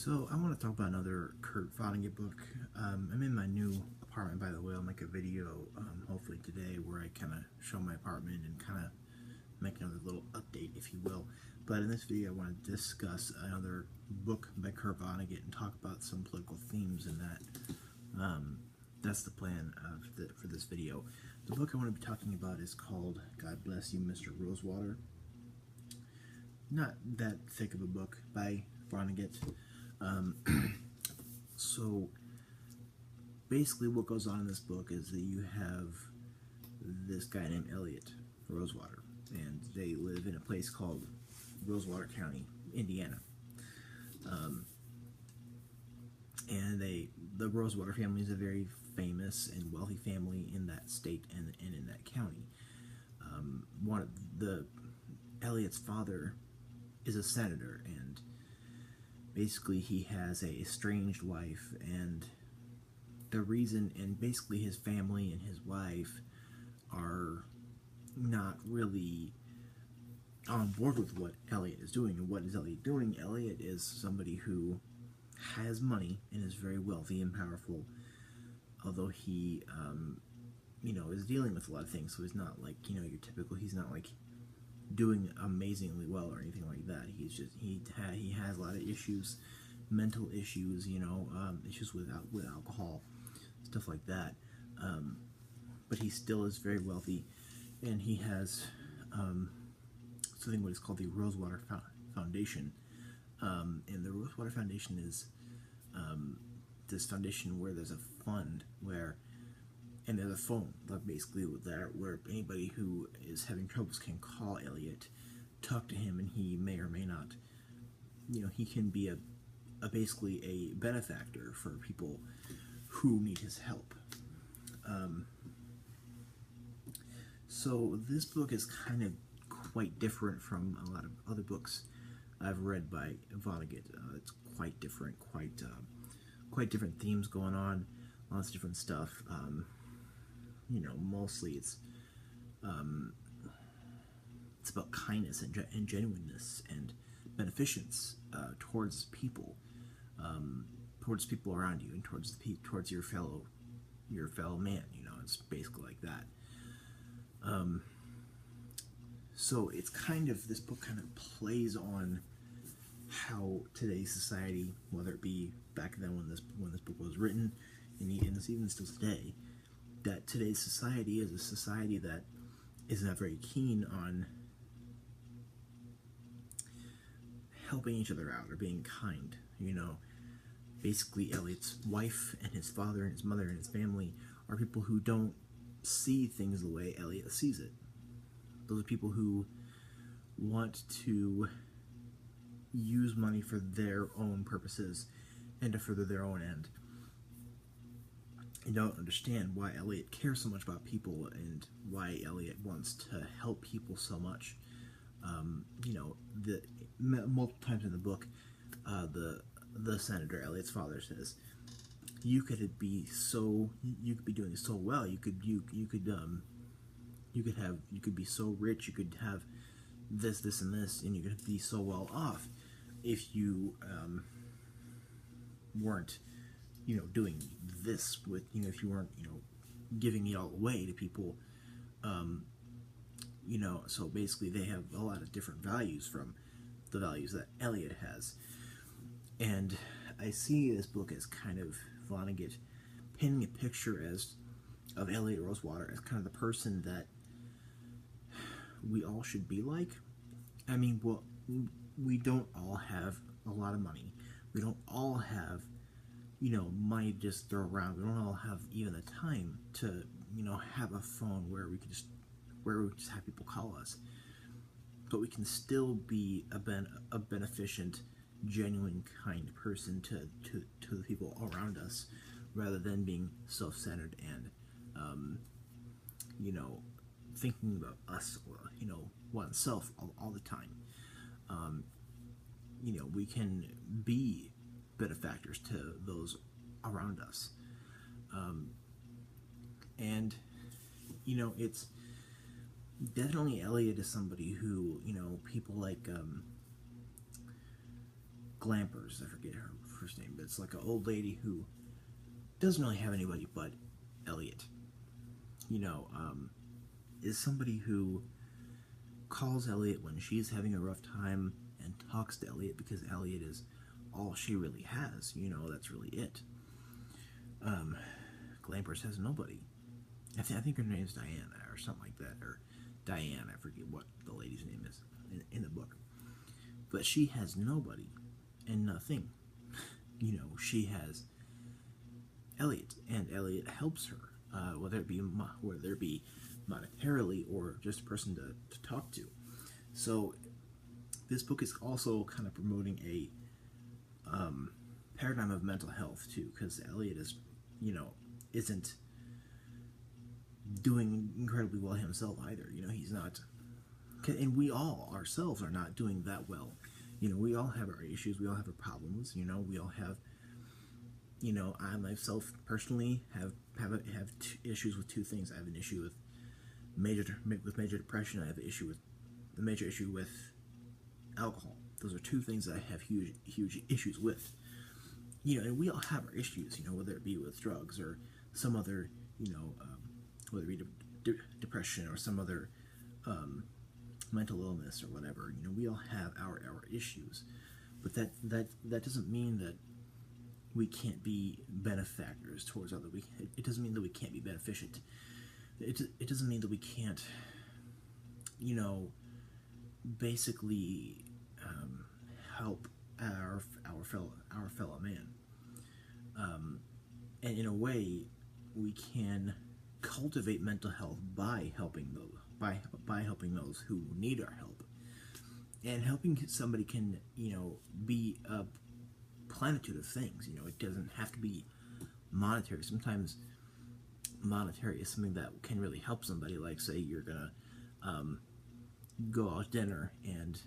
So I want to talk about another Kurt Vonnegut book. I'm in my new apartment, by the way. I'll make a video hopefully today where I kind of show my apartment and kind of make another little update, if you will. But in this video I want to discuss another book by Kurt Vonnegut and talk about some political themes in that. That's the plan for this video. The book I want to be talking about is called God Bless You, Mr. Rosewater. Not that thick of a book by Vonnegut. So basically what goes on in this book is that you have this guy named Elliot Rosewater, and they live in a place called Rosewater County, Indiana. And the Rosewater family is a very famous and wealthy family in that state and in that county. Elliot's father is a senator, and basically he has a estranged wife, and the reason, and basically his family and his wife are not really on board with what Elliot is doing. And what is Elliot doing? Elliot is somebody who has money and is very wealthy and powerful, although he is dealing with a lot of things, so he's not like, your typical, he's not like doing amazingly well or anything like that. He's just, he has a lot of issues, mental issues, issues with alcohol, stuff like that, but he still is very wealthy, and he has something what is called the Rosewater Foundation, and the Rosewater Foundation is this foundation where there's a fund and there's a phone, basically, where anybody who is having troubles can call Elliot, talk to him, and he may or may not, he can be basically a benefactor for people who need his help. So this book is kind of quite different from a lot of other books I've read by Vonnegut. It's quite different, quite different themes going on, lots of different stuff. Mostly it's about kindness and genuineness and beneficence towards people around you, and towards your fellow man. It's basically like that. So it's this book kind of plays on how today's society, whether it be back then when this book was written, and it's even still today, that today's society is a society that is not very keen on helping each other out or being kind. Basically Elliot's wife and his father and his mother and his family are people who don't see things the way Elliot sees it. Those are people who want to use money for their own purposes and to further their own end. I don't understand why Elliot cares so much about people and why Elliot wants to help people so much. Multiple times in the book, the senator, Elliot's father, says, you could be doing so well. You could be so rich. You could have this, and this, and you could be so well off if you weren't doing this with, if you weren't, giving it all away to people, so basically they have a lot of different values from the values that Elliot has. And I see this book as kind of Vonnegut painting a picture of Elliot Rosewater as kind of the person that we all should be like. I mean, well, we don't all have a lot of money. We don't all have money to just throw around. We don't all have even the time to, have a phone where we just have people call us. But we can still be a beneficent, genuine, kind person to the people around us, rather than being self-centered and, thinking about us or, oneself all the time. We can be benefactors to those around us. And it's definitely Elliot is somebody who, people like Glampers, I forget her first name, but it's like an old lady who doesn't really have anybody but Elliot. Is somebody who calls Elliot when she's having a rough time and talks to Elliot because Elliot is all she really has. That's really it. Glampers has nobody. I think her name's Diana or something like that, or Diane. I forget what the lady's name is in the book. But she has nobody and nothing. She has Elliot, and Elliot helps her, whether it be monetarily or just a person to talk to. So this book is also kind of promoting a paradigm of mental health too, because Elliot isn't doing incredibly well himself either. He's not, and we all ourselves are not doing that well. We all have our issues, we all have our problems. We all have. I myself personally have issues with two things. I have an issue with major depression. I have a major issue with alcohol. Those are two things that I have huge issues with. And we all have our issues. Whether it be with drugs or some other, whether it be depression or some other mental illness or whatever. We all have our issues, but that doesn't mean that we can't be benefactors towards other. It doesn't mean that we can't be beneficent. It doesn't mean that we can't, basically help our fellow man. And in a way, we can cultivate mental health by helping those who need our help. And helping somebody can, be a plenitude of things. It doesn't have to be monetary. Sometimes monetary is something that can really help somebody. Like, say you're gonna go out to dinner and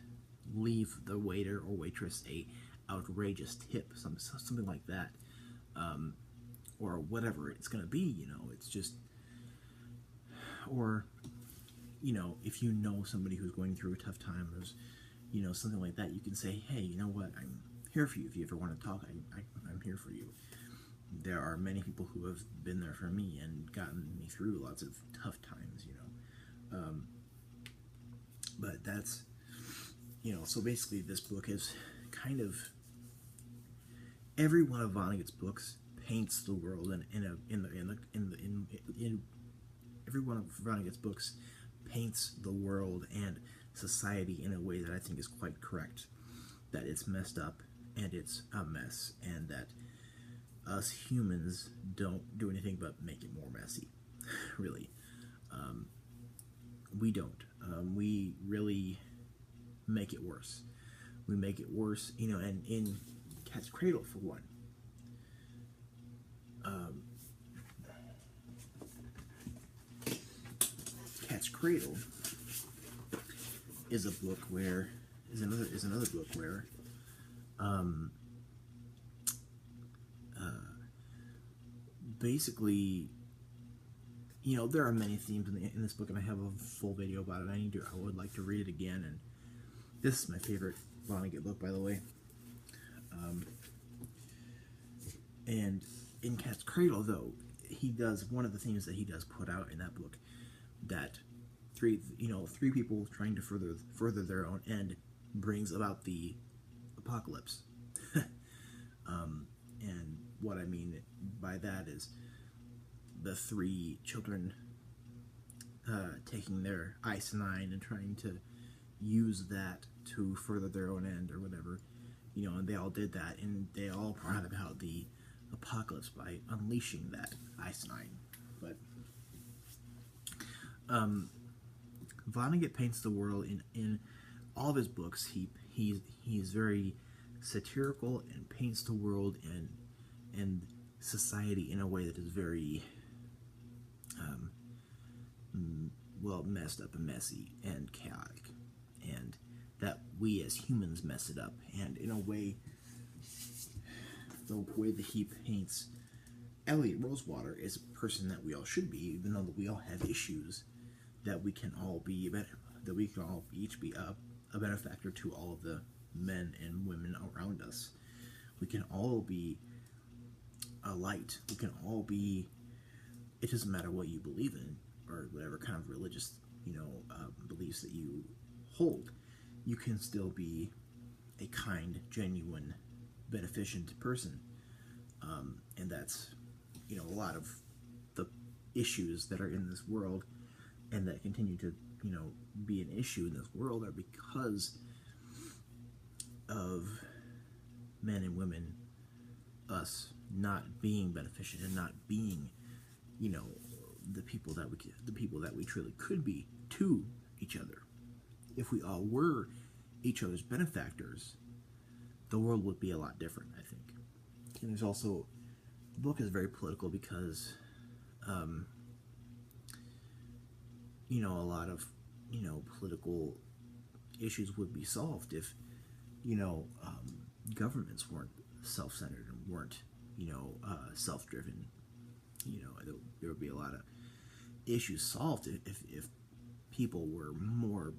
leave the waiter or waitress a outrageous tip, something like that, or whatever it's gonna be. It's just, or if you know somebody who's going through a tough time, or something like that, you can say, hey, you know what, I'm here for you. If you ever want to talk, I'm here for you. There are many people who have been there for me and gotten me through lots of tough times, but that's, so basically this book is kind of, every one of Vonnegut's books paints the world every one of Vonnegut's books paints the world and society in a way that I think is quite correct. That it's messed up and it's a mess, and that us humans don't do anything but make it more messy. Really, we don't. We really make it worse. We make it worse, and in Cat's Cradle, for one. Cat's Cradle is another book where basically, there are many themes in this book, and I have a full video about it. I would like to read it again, and this is my favorite Vonnegut book, by the way. And in Cat's Cradle, though, one of the themes that he does put out in that book, that three people trying to further their own end brings about the apocalypse. And what I mean by that is the three children taking their ice-9 and trying to use that to further their own end or whatever, and they all did that, and they all brought about the apocalypse by unleashing that ice-9. But Vonnegut paints the world in all of his books. He's very satirical and paints the world and society in a way that is very messed up and messy and chaotic, and that we as humans mess it up. And in a way, the way that he paints Elliot Rosewater is a person that we all should be, even though we all have issues, that we can all be each be a benefactor to all of the men and women around us. We can all be a light. We can all be, it doesn't matter what you believe in or whatever kind of religious, beliefs that you hold. You can still be a kind, genuine, beneficent person. And that's, a lot of the issues that are in this world and that continue to, be an issue in this world are because of men and women, us not being beneficent and not being, the people that we truly could be to each other. If we all were each other's benefactors, the world would be a lot different, I think. And there's also, the book is very political because, a lot of, political issues would be solved if, governments weren't self-centered and weren't, self-driven. There would be a lot of issues solved if people were more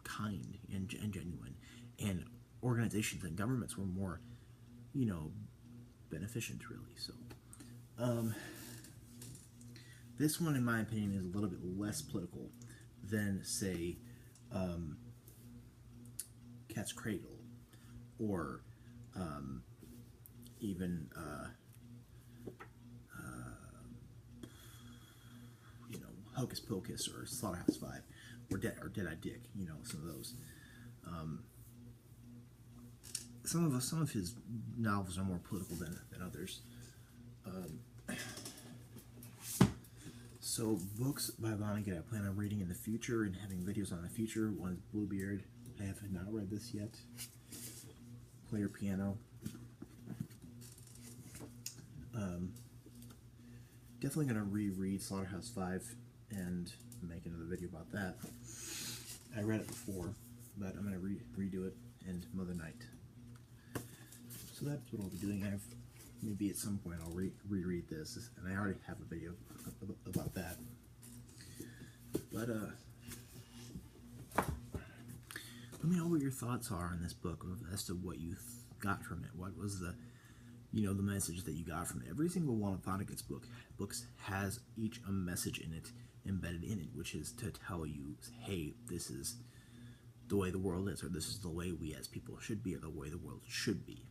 kind and genuine, and organizations and governments were more, beneficent, really. So, this one, in my opinion, is a little bit less political than, say, Cat's Cradle, or even Hocus Pocus or Slaughterhouse-Five, or Dead-Eye Dick. Some of those. Some of his novels are more political than others. So, books by Vonnegut I plan on reading in the future and having videos on the future. One is Bluebeard. I have not read this yet. Player Piano. Definitely going to reread Slaughterhouse-Five and make another video about that. I read it before, but I'm going to redo it, and Mother Night. So that's what I'll be doing. Maybe at some point I'll reread this, and I already have a video about that. But let me know what your thoughts are on this book, as to what you got from it. What was the the message that you got from it? Every single one of Vonnegut's books has each a message in it, embedded in it, which is to tell you, hey, this is the way the world is, or this is the way we as people should be, or the way the world should be.